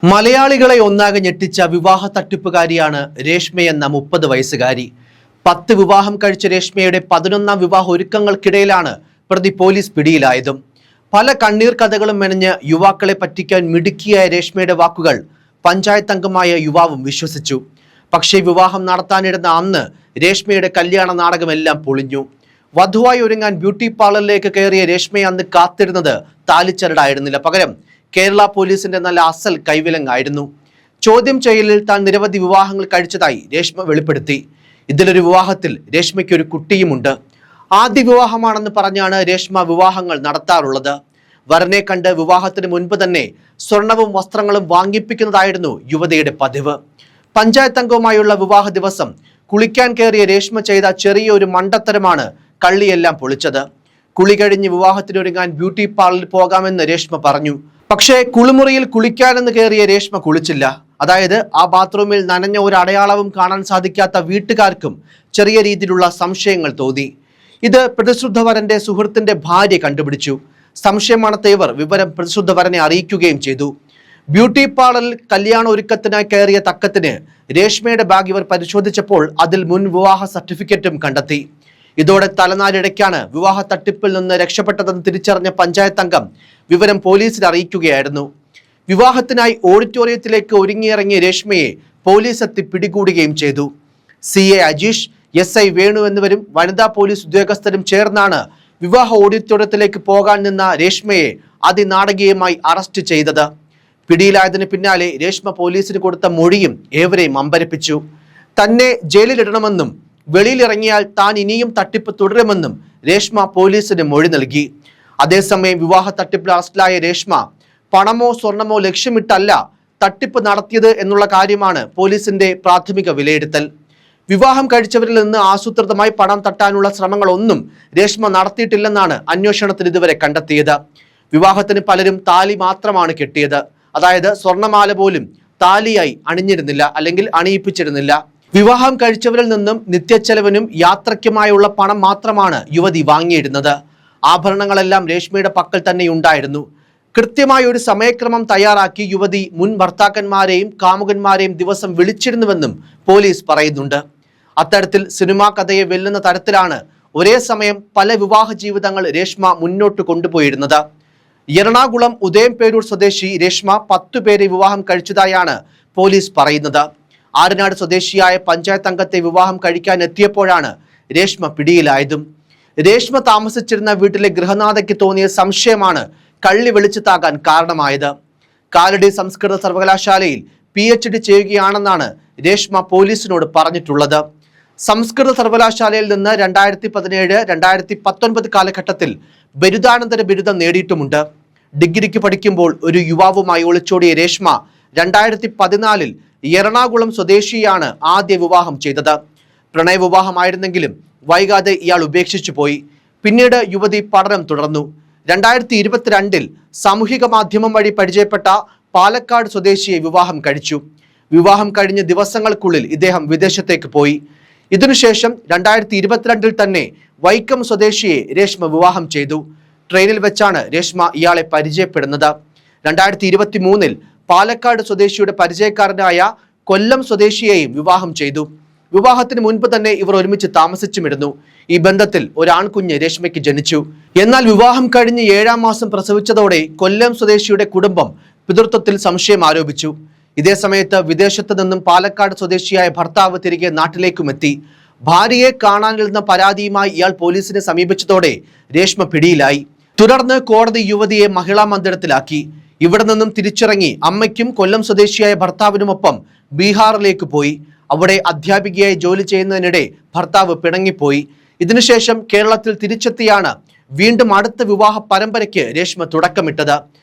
മലയാളികളെ ഒന്നാകെ ഞെട്ടിച്ച വിവാഹ തട്ടിപ്പുകാരിയാണ് രേഷ്മയെന്ന 30 വയസ്സുകാരി. 10 വിവാഹം കഴിച്ച രേഷ്മയുടെ 11ാം വിവാഹ ഒരുക്കങ്ങൾക്കിടയിലാണ് പ്രതി പോലീസ് പിടിയിലായതും. പല കണ്ണീർ കഥകളും മെനഞ്ഞ് യുവാക്കളെ പറ്റിക്കാൻ മിടുക്കിയായ രേഷ്മയുടെ വാക്കുകൾ പഞ്ചായത്ത് അംഗമായ യുവാവും വിശ്വസിച്ചു. പക്ഷേ വിവാഹം നടത്താനിരുന്ന അന്ന് രേഷ്മയുടെ കല്യാണ നാടകമെല്ലാം പൊളിഞ്ഞു. വധുവായി ഒരുങ്ങാൻ ബ്യൂട്ടി പാർലറിലേക്ക് കയറിയ രേഷ്മയെ അന്ന് കാത്തിരുന്നത് താലിച്ചരടായിരുന്നില്ല, പകരം കേരള പോലീസിന്റെ നല്ല അസൽ കൈവിലങ്ങായിരുന്നു. ചോദ്യം ചെയ്യലിൽ താൻ നിരവധി വിവാഹങ്ങൾ കഴിച്ചതായി രേഷ്മ വെളിപ്പെടുത്തി. ഇതിലൊരു വിവാഹത്തിൽ രേഷ്മയ്ക്ക് ഒരു കുട്ടിയുമുണ്ട്. ആദ്യ വിവാഹമാണെന്ന് പറഞ്ഞാണ് രേഷ്മ വിവാഹങ്ങൾ നടത്താറുള്ളത്. വരനെ കണ്ട് വിവാഹത്തിന് മുൻപ് തന്നെ സ്വർണവും വസ്ത്രങ്ങളും വാങ്ങിപ്പിക്കുന്നതായിരുന്നു യുവതിയുടെ പതിവ്. പഞ്ചായത്ത് അംഗവുമായുള്ള വിവാഹ ദിവസം കുളിക്കാൻ കയറിയ രേഷ്മ ചെയ്ത ചെറിയൊരു മണ്ടത്തരമാണ് കള്ളിയെല്ലാം പൊളിച്ചത്. കുളി കഴിഞ്ഞ് വിവാഹത്തിനൊരുങ്ങാൻ ബ്യൂട്ടി പാർലറിൽ പോകാമെന്ന് രേഷ്മ പറഞ്ഞു. പക്ഷേ കുളിമുറിയിൽ കുളിക്കാനെന്ന് കയറിയ രേഷ്മ കുളിച്ചില്ല. അതായത് ആ ബാത്റൂമിൽ നനഞ്ഞ ഒരു അടയാളവും കാണാൻ സാധിക്കാത്ത വീട്ടുകാർക്കും ചെറിയ രീതിയിലുള്ള സംശയങ്ങൾ തോന്നി. ഇത് പ്രതിശ്രുദ്ധവരന്റെ സുഹൃത്തിന്റെ ഭാര്യ കണ്ടുപിടിച്ചു. സംശയമാണത്ത ഇവർ വിവരം പ്രതിശ്രുദ്ധവരനെ അറിയിക്കുകയും ചെയ്തു. ബ്യൂട്ടി പാർലറിൽ കല്യാണ ഒരുക്കത്തിനായി കയറിയ തക്കത്തിന് രേഷ്മയുടെ ബാഗ് ഇവർ പരിശോധിച്ചപ്പോൾ അതിൽ മുൻ വിവാഹ സർട്ടിഫിക്കറ്റും കണ്ടെത്തി. ഇതോടെ തലനാരിഴയ്ക്കാണ് വിവാഹ തട്ടിപ്പിൽ നിന്ന് രക്ഷപ്പെട്ടതെന്ന് തിരിച്ചറിഞ്ഞ പഞ്ചായത്ത് അംഗം വിവരം പോലീസിൽ അറിയിക്കുകയായിരുന്നു. വിവാഹത്തിനായി ഓഡിറ്റോറിയത്തിലേക്ക് ഒരുങ്ങിയിറങ്ങിയ രേഷ്മയെ പോലീസ് എത്തി പിടികൂടുകയും ചെയ്തു. CA അജീഷ്, SI വേണു എന്നിവരും വനിതാ പോലീസ് ഉദ്യോഗസ്ഥരും ചേർന്നാണ് വിവാഹ ഓഡിറ്റോറിയത്തിലേക്ക് പോകാൻ നിന്ന രേഷ്മയെ അതിനാടകീയമായി അറസ്റ്റ് ചെയ്തത്. പിടിയിലായതിനു പിന്നാലെ രേഷ്മ പോലീസിന് കൊടുത്ത മൊഴിയും ഏവരെയും അമ്പരപ്പിച്ചു. തന്നെ ജയിലിലിടണമെന്നും വെളിയിലിറങ്ങിയാൽ താൻ ഇനിയും തട്ടിപ്പ് തുടരുമെന്നും രേഷ്മ പോലീസിന് മൊഴി നൽകി. അതേസമയം വിവാഹ തട്ടിപ്പിൽ അറസ്റ്റിലായ രേഷ്മ പണമോ സ്വർണമോ ലക്ഷ്യമിട്ടല്ല തട്ടിപ്പ് നടത്തിയത് എന്നുള്ള കാര്യമാണ് പോലീസിന്റെ പ്രാഥമിക വിലയിരുത്തൽ. വിവാഹം കഴിച്ചവരിൽ നിന്ന് ആസൂത്രിതമായി പണം തട്ടാനുള്ള ശ്രമങ്ങളൊന്നും രേഷ്മ നടത്തിയിട്ടില്ലെന്നാണ് അന്വേഷണത്തിൽ ഇതുവരെ കണ്ടെത്തിയത്. വിവാഹത്തിന് പലരും താലി മാത്രമാണ് കെട്ടിയത്. അതായത് സ്വർണമാല പോലും താലിയായി അണിഞ്ഞിരുന്നില്ല, അല്ലെങ്കിൽ അണിയിപ്പിച്ചിരുന്നില്ല. വിവാഹം കഴിച്ചവരിൽ നിന്നും നിത്യച്ചെലവിനും യാത്രയ്ക്കുമായുള്ള പണം മാത്രമാണ് യുവതി വാങ്ങിയിരുന്നത്. ആഭരണങ്ങളെല്ലാം രേഷ്മയുടെ പക്കൽ തന്നെ ഉണ്ടായിരുന്നു. കൃത്യമായ ഒരു സമയക്രമം തയ്യാറാക്കി യുവതി മുൻ ഭർത്താക്കന്മാരെയും കാമുകന്മാരെയും ദിവസം വിളിച്ചിരുന്നുവെന്നും പോലീസ് പറയുന്നുണ്ട്. അത്തരത്തിൽ സിനിമാ കഥയെ വെല്ലുന്ന തരത്തിലാണ് ഒരേ സമയം പല വിവാഹ ജീവിതങ്ങൾ രേഷ്മ മുന്നോട്ട് കൊണ്ടുപോയിരുന്നത്. എറണാകുളം ഉദയംപേരൂർ സ്വദേശി രേഷ്മ 10 പേരെ വിവാഹം കഴിച്ചതായാണ് പോലീസ് പറയുന്നത്. ആരനാട് സ്വദേശിയായ പഞ്ചായത്ത് അംഗത്തെ വിവാഹം കഴിക്കാൻ എത്തിയപ്പോഴാണ് രേഷ്മ പിടിയിലായതും. രേഷ്മ താമസിച്ചിരുന്ന വീട്ടിലെ ഗൃഹനാഥയ്ക്ക് തോന്നിയ സംശയമാണ് കള്ളി വെളിച്ചത്താകാൻ കാരണമായത്. കാലടി സംസ്കൃത സർവകലാശാലയിൽ PhD ചെയ്യുകയാണെന്നാണ് രേഷ്മ പോലീസിനോട് പറഞ്ഞിട്ടുള്ളത്. സംസ്കൃത സർവകലാശാലയിൽ നിന്ന് 2017-2019 കാലഘട്ടത്തിൽ ബിരുദാനന്തര ബിരുദം നേടിയിട്ടുമുണ്ട്. ഡിഗ്രിക്ക് പഠിക്കുമ്പോൾ ഒരു യുവാവുമായി ഒളിച്ചോടിയ രേഷ്മ 2014 എറണാകുളം സ്വദേശിയാണ് ആദ്യ വിവാഹം ചെയ്തത്. പ്രണയവിവാഹമായിരുന്നെങ്കിലും വൈകാതെ ഇയാൾ ഉപേക്ഷിച്ചു പോയി. പിന്നീട് യുവതി പഠനം തുടർന്നു. 2022 സാമൂഹിക മാധ്യമം വഴി പരിചയപ്പെട്ട പാലക്കാട് സ്വദേശിയെ വിവാഹം കഴിച്ചു. വിവാഹം കഴിഞ്ഞ ദിവസങ്ങൾക്കുള്ളിൽ ഇദ്ദേഹം വിദേശത്തേക്ക് പോയി. ഇതിനുശേഷം 2022 തന്നെ വൈക്കം സ്വദേശിയെ രേഷ്മ വിവാഹം ചെയ്തു. ട്രെയിനിൽ വെച്ചാണ് രേഷ്മ ഇയാളെ പരിചയപ്പെടുന്നത്. 2023 പാലക്കാട് സ്വദേശിയുടെ പരിചയക്കാരനായ കൊല്ലം സ്വദേശിയെയും വിവാഹം ചെയ്തു. വിവാഹത്തിന് മുൻപ് തന്നെ ഇവർ ഒരുമിച്ച് താമസിച്ചുമിരുന്നു. ഈ ബന്ധത്തിൽ ഒരു ആൺകുഞ്ഞ് രേഷ്മയ്ക്ക് ജനിച്ചു. എന്നാൽ വിവാഹം കഴിഞ്ഞ് 7ാം മാസം പ്രസവിച്ചതോടെ കൊല്ലം സ്വദേശിയുടെ കുടുംബം പിതൃത്വത്തിൽ സംശയം ആരോപിച്ചു. ഇതേ സമയത്ത് വിദേശത്ത് നിന്നും പാലക്കാട് സ്വദേശിയായ ഭർത്താവ് തിരികെ നാട്ടിലേക്കുമെത്തി. ഭാര്യയെ കാണാനിരുന്ന പരാതിയുമായി ഇയാൾ പോലീസിനെ സമീപിച്ചതോടെ രേഷ്മ പിടിയിലായി. തുടർന്ന് കോടതി യുവതിയെ മഹിളാ മന്ദിരത്തിലാക്കി. ഇവിടെ നിന്നും തിരിച്ചിറങ്ങി അമ്മയ്ക്കും കൊല്ലം സ്വദേശിയായ ഭർത്താവിനുമൊപ്പം ബീഹാറിലേക്ക് പോയി. അവിടെ അധ്യാപികയായി ജോലി ചെയ്യുന്നതിനിടെ ഭർത്താവ് പിണങ്ങിപ്പോയി. ഇതിനുശേഷം കേരളത്തിൽ തിരിച്ചെത്തിയാണ് വീണ്ടും അടുത്ത വിവാഹ പരമ്പരയ്ക്ക് രേഷ്മ തുടക്കമിട്ടത്.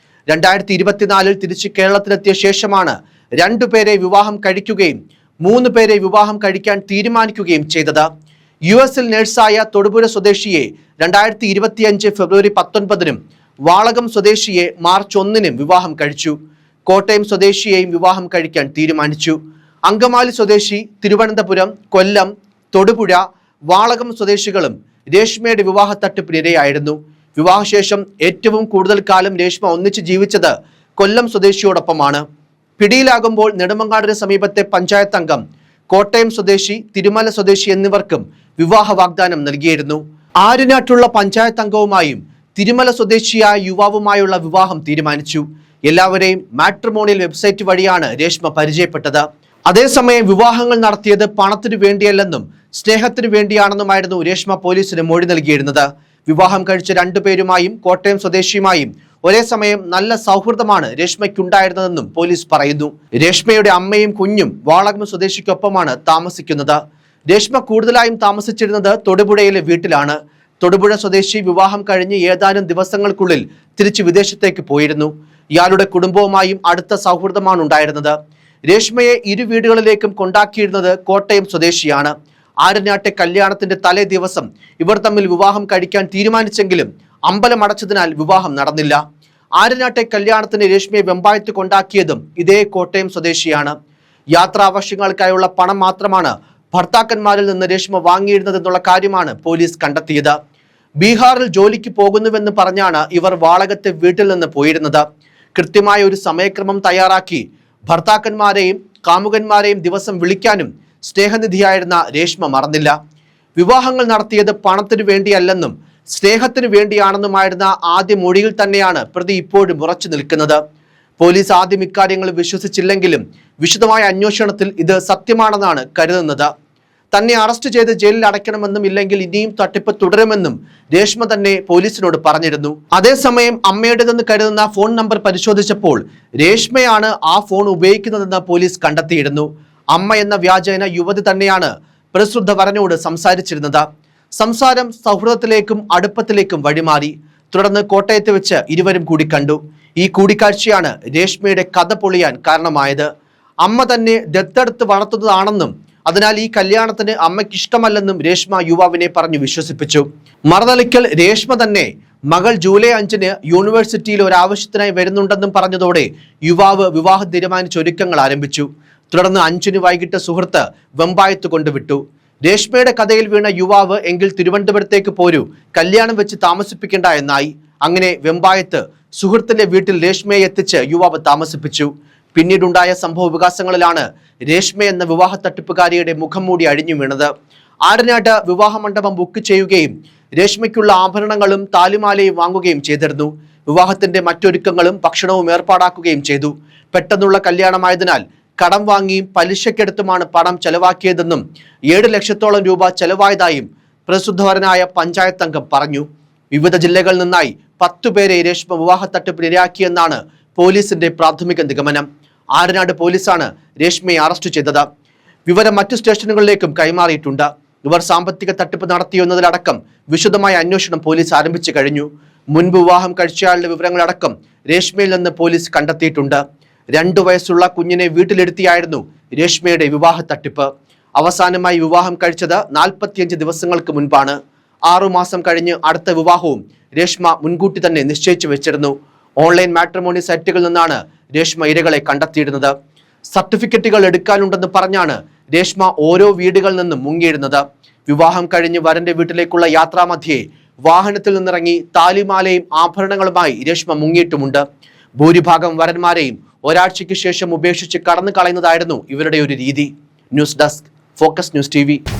2024 തിരിച്ച് കേരളത്തിലെത്തിയ ശേഷമാണ് 2 പേരെ വിവാഹം കഴിക്കുകയും 3 പേരെ വിവാഹം കഴിക്കാൻ തീരുമാനിക്കുകയും ചെയ്തത്. US നഴ്സായ തൊടുപുഴ സ്വദേശിയെ 2025 ഫെബ്രുവരി 19 വാളകം സ്വദേശിയെ മാർച്ച് 1 വിവാഹം കഴിച്ചു. കോട്ടയം സ്വദേശിയെയും വിവാഹം കഴിക്കാൻ തീരുമാനിച്ചു. അങ്കമാലി സ്വദേശി, തിരുവനന്തപുരം, കൊല്ലം, തൊടുപുഴ, വാളകം സ്വദേശികളും രേഷ്മയുടെ വിവാഹ തട്ടിപ്പിനിരയായിരുന്നു. വിവാഹശേഷം ഏറ്റവും കൂടുതൽ കാലം രേഷ്മ ഒന്നിച്ച് ജീവിച്ചത് കൊല്ലം സ്വദേശിയോടൊപ്പമാണ്. പിടിയിലാകുമ്പോൾ നെടുമങ്ങാടിന് സമീപത്തെ പഞ്ചായത്ത് അംഗം, കോട്ടയം സ്വദേശി, തിരുമല സ്വദേശി എന്നിവർക്കും വിവാഹ വാഗ്ദാനം നൽകിയിരുന്നു. ആര്യനാട്ടുള്ള പഞ്ചായത്ത് അംഗവുമായും തിരുമല സ്വദേശിയായ യുവാവുമായുള്ള വിവാഹം തീരുമാനിച്ചു. എല്ലാവരെയും മാട്രിമോണിയൽ വെബ്സൈറ്റ് വഴിയാണ് രേഷ്മ പരിചയപ്പെട്ടത്. അതേസമയം വിവാഹങ്ങൾ നടത്തിയത് പണത്തിനു വേണ്ടിയല്ലെന്നും സ്നേഹത്തിനു വേണ്ടിയാണെന്നുമായിരുന്നു രേഷ്മ പോലീസിന് മൊഴി നൽകിയിരുന്നത്. വിവാഹം കഴിച്ച രണ്ടുപേരുമായും കോട്ടയം സ്വദേശിയുമായും ഒരേ സമയം നല്ല സൗഹൃദമാണ് രേഷ്മയ്ക്കുണ്ടായിരുന്നതെന്നും പോലീസ് പറയുന്നു. രേഷ്മയുടെ അമ്മയും കുഞ്ഞും വാളകം സ്വദേശിക്കൊപ്പമാണ് താമസിക്കുന്നത്. രേഷ്മ കൂടുതലായും താമസിച്ചിരുന്നത് തൊടുപുഴയിലെ വീട്ടിലാണ്. തൊടുപുഴ സ്വദേശി വിവാഹം കഴിഞ്ഞ് ഏതാനും ദിവസങ്ങൾക്കുള്ളിൽ തിരിച്ച് വിദേശത്തേക്ക് പോയിരുന്നു. ഇയാളുടെ കുടുംബവുമായും അടുത്ത സൗഹൃദമാണ് ഉണ്ടായിരുന്നത്. രേഷ്മയെ ഇരു വീടുകളിലേക്കും കൊണ്ടാക്കിയിരുന്നത് കോട്ടയം സ്വദേശിയാണ്. ആര്യനാട്ടെ കല്യാണത്തിന്റെ തലേ ദിവസം ഇവർ തമ്മിൽ വിവാഹം കഴിക്കാൻ തീരുമാനിച്ചെങ്കിലും അമ്പലം അടച്ചതിനാൽ വിവാഹം നടന്നില്ല. ആര്യനാട്ടെ കല്യാണത്തിന് രേഷ്മയെ വെമ്പായത്ത് കൊണ്ടാക്കിയതും ഇതേ കോട്ടയം സ്വദേശിയാണ്. യാത്രാവശ്യങ്ങൾക്കായുള്ള പണം മാത്രമാണ് ഭർത്താക്കന്മാരിൽ നിന്ന് രേഷ്മ വാങ്ങിയിരുന്നതെന്നുള്ള കാര്യമാണ് പോലീസ് കണ്ടെത്തിയത്. ബീഹാറിൽ ജോലിക്ക് പോകുന്നുവെന്ന് പറഞ്ഞാണ് ഇവർ വാളകത്തെ വീട്ടിൽ നിന്ന് പോയിരുന്നത്. കൃത്യമായ ഒരു സമയക്രമം തയ്യാറാക്കി ഭർത്താക്കന്മാരെയും കാമുകന്മാരെയും ദിവസം വിളിക്കാനും സ്നേഹനിധിയായിരുന്ന രേഷ്മ മറന്നില്ല. വിവാഹങ്ങൾ നടത്തിയത് പണത്തിനു വേണ്ടിയല്ലെന്നും സ്നേഹത്തിനു വേണ്ടിയാണെന്നുമായിരുന്ന ആദ്യ മൊഴിയിൽ തന്നെയാണ് പ്രതി ഇപ്പോഴും ഉറച്ചു നിൽക്കുന്നത്. പോലീസ് ആദ്യം ഇക്കാര്യങ്ങൾ വിശ്വസിച്ചില്ലെങ്കിലും വിശദമായ അന്വേഷണത്തിൽ ഇത് സത്യമാണെന്നാണ് കരുതുന്നത്. തന്നെ അറസ്റ്റ് ചെയ്ത് ജയിലിൽ അടയ്ക്കണമെന്നും ഇല്ലെങ്കിൽ ഇനിയും തട്ടിപ്പ് തുടരുമെന്നും രേഷ്മ തന്നെ പോലീസിനോട് പറഞ്ഞിരുന്നു. അതേസമയം അമ്മയുടേതെന്ന് കരുതുന്ന ഫോൺ നമ്പർ പരിശോധിച്ചപ്പോൾ രേഷ്മയാണ് ആ ഫോൺ ഉപയോഗിക്കുന്നതെന്ന് പോലീസ് കണ്ടെത്തിയിരുന്നു. അമ്മ എന്ന വ്യാജേന യുവതി തന്നെയാണ് പ്രസ്തുത വരനോട് സംസാരിച്ചിരുന്നത്. സംസാരം സൗഹൃദത്തിലേക്കും അടുപ്പത്തിലേക്കും വഴിമാറി. തുടർന്ന് കോട്ടയത്ത് വെച്ച് ഇരുവരും കൂടി കണ്ടു. ഈ കൂടിക്കാഴ്ചയാണ് രേഷ്മയുടെ കഥ പൊളിയാൻ കാരണമായത്. അമ്മ തന്നെ ദത്തെടുത്ത് വളർത്തുന്നതാണെന്നും അതിനാൽ ഈ കല്യാണത്തിന് അമ്മയ്ക്കിഷ്ടമല്ലെന്നും രേഷ്മ യുവാവിനെ പറഞ്ഞു വിശ്വസിപ്പിച്ചു. മറുതലിക്കൽ രേഷ്മ തന്നെ മകൾ ജൂലൈ 5-ന് യൂണിവേഴ്സിറ്റിയിൽ ഒരാവശ്യത്തിനായി വരുന്നുണ്ടെന്നും പറഞ്ഞതോടെ യുവാവ് വിവാഹം തീരുമാനിച്ച് ഒരുക്കങ്ങൾ ആരംഭിച്ചു. തുടർന്ന് 5-ന് വൈകിട്ട് സുഹൃത്ത് വെമ്പായത്ത് കൊണ്ടുവിട്ടു. രേഷ്മയുടെ കഥയിൽ വീണ യുവാവ് എങ്കിൽ തിരുവനന്തപുരത്തേക്ക് പോരൂ, കല്യാണം വെച്ച് താമസിപ്പിക്കേണ്ട എന്നായി. അങ്ങനെ വെമ്പായത്ത് സുഹൃത്തിന്റെ വീട്ടിൽ രേഷ്മയെ എത്തിച്ച് യുവാവ് താമസിപ്പിച്ചു. പിന്നീടുണ്ടായ സംഭവ വികാസങ്ങളിലാണ് രേഷ്മ എന്ന വിവാഹ തട്ടിപ്പുകാരിയുടെ മുഖം മൂടി അഴിഞ്ഞു വീണത്. ആര്യനാട്ട് വിവാഹ മണ്ഡപം ബുക്ക് ചെയ്യുകയും രേഷ്മയ്ക്കുള്ള ആഭരണങ്ങളും താലിമാലയും വാങ്ങുകയും ചെയ്തിരുന്നു. വിവാഹത്തിന്റെ മറ്റൊരുക്കങ്ങളും ഭക്ഷണവും ഏർപ്പാടാക്കുകയും ചെയ്തു. പെട്ടെന്നുള്ള കല്യാണമായതിനാൽ കടം വാങ്ങിയും പലിശക്കെടുത്തുമാണ് പണം ചെലവാക്കിയതെന്നും 7 ലക്ഷത്തോളം രൂപ ചെലവായതായും പ്രസിദ്ധവരനായ പഞ്ചായത്ത് അംഗം പറഞ്ഞു. വിവിധ ജില്ലകളിൽ നിന്നായി 10 പേരെ രേഷ്മ വിവാഹ തട്ടിപ്പിന് ഇരയാക്കിയെന്നാണ് പോലീസിന്റെ പ്രാഥമിക നിഗമനം. ആര്യനാട് പോലീസാണ് രേഷ്മയെ അറസ്റ്റ് ചെയ്തത്. വിവരം മറ്റു സ്റ്റേഷനുകളിലേക്കും കൈമാറിയിട്ടുണ്ട്. ഇവർ സാമ്പത്തിക തട്ടിപ്പ് നടത്തിയെന്നതിലടക്കം വിശദമായ അന്വേഷണം പോലീസ് ആരംഭിച്ചു കഴിഞ്ഞു. മുൻപ് വിവാഹം കഴിച്ചയാളുടെ വിവരങ്ങളടക്കം രേഷ്മയിൽ നിന്ന് പോലീസ് കണ്ടെത്തിയിട്ടുണ്ട്. 2 വയസ്സുള്ള കുഞ്ഞിനെ വീട്ടിലെടുത്തിയായിരുന്നു രേഷ്മയുടെ വിവാഹ തട്ടിപ്പ്. അവസാനമായി വിവാഹം കഴിച്ചത് 45 ദിവസങ്ങൾക്ക് മുൻപാണ്. 6 മാസം കഴിഞ്ഞ് അടുത്ത വിവാഹവും രേഷ്മ മുൻകൂട്ടി തന്നെ നിശ്ചയിച്ചു വെച്ചിരുന്നു. ഓൺലൈൻ മാട്രിമോണി സൈറ്റുകളിൽ നിന്നാണ് രേഷ്മ ഇരകളെ കണ്ടെത്തിയിരുന്നത്. സർട്ടിഫിക്കറ്റുകൾ എടുക്കാനുണ്ടെന്ന് പറഞ്ഞാണ് രേഷ്മ ഓരോ വീടുകളിൽ നിന്നും മുങ്ങിയിരുന്നത്. വിവാഹം കഴിഞ്ഞ് വരന്റെ വീട്ടിലേക്കുള്ള യാത്രാമധ്യേ വാഹനത്തിൽ നിന്നിറങ്ങി താലിമാലയും ആഭരണങ്ങളുമായി രേഷ്മ മുങ്ങിയിട്ടുമുണ്ട്. ഭൂരിഭാഗം വരന്മാരെയും ഒരാഴ്ചയ്ക്ക് ശേഷം ഉപേക്ഷിച്ച് കടന്നു കളയുന്നതായിരുന്നു ഇവരുടെ ഒരു രീതി. News desk, focus news TV.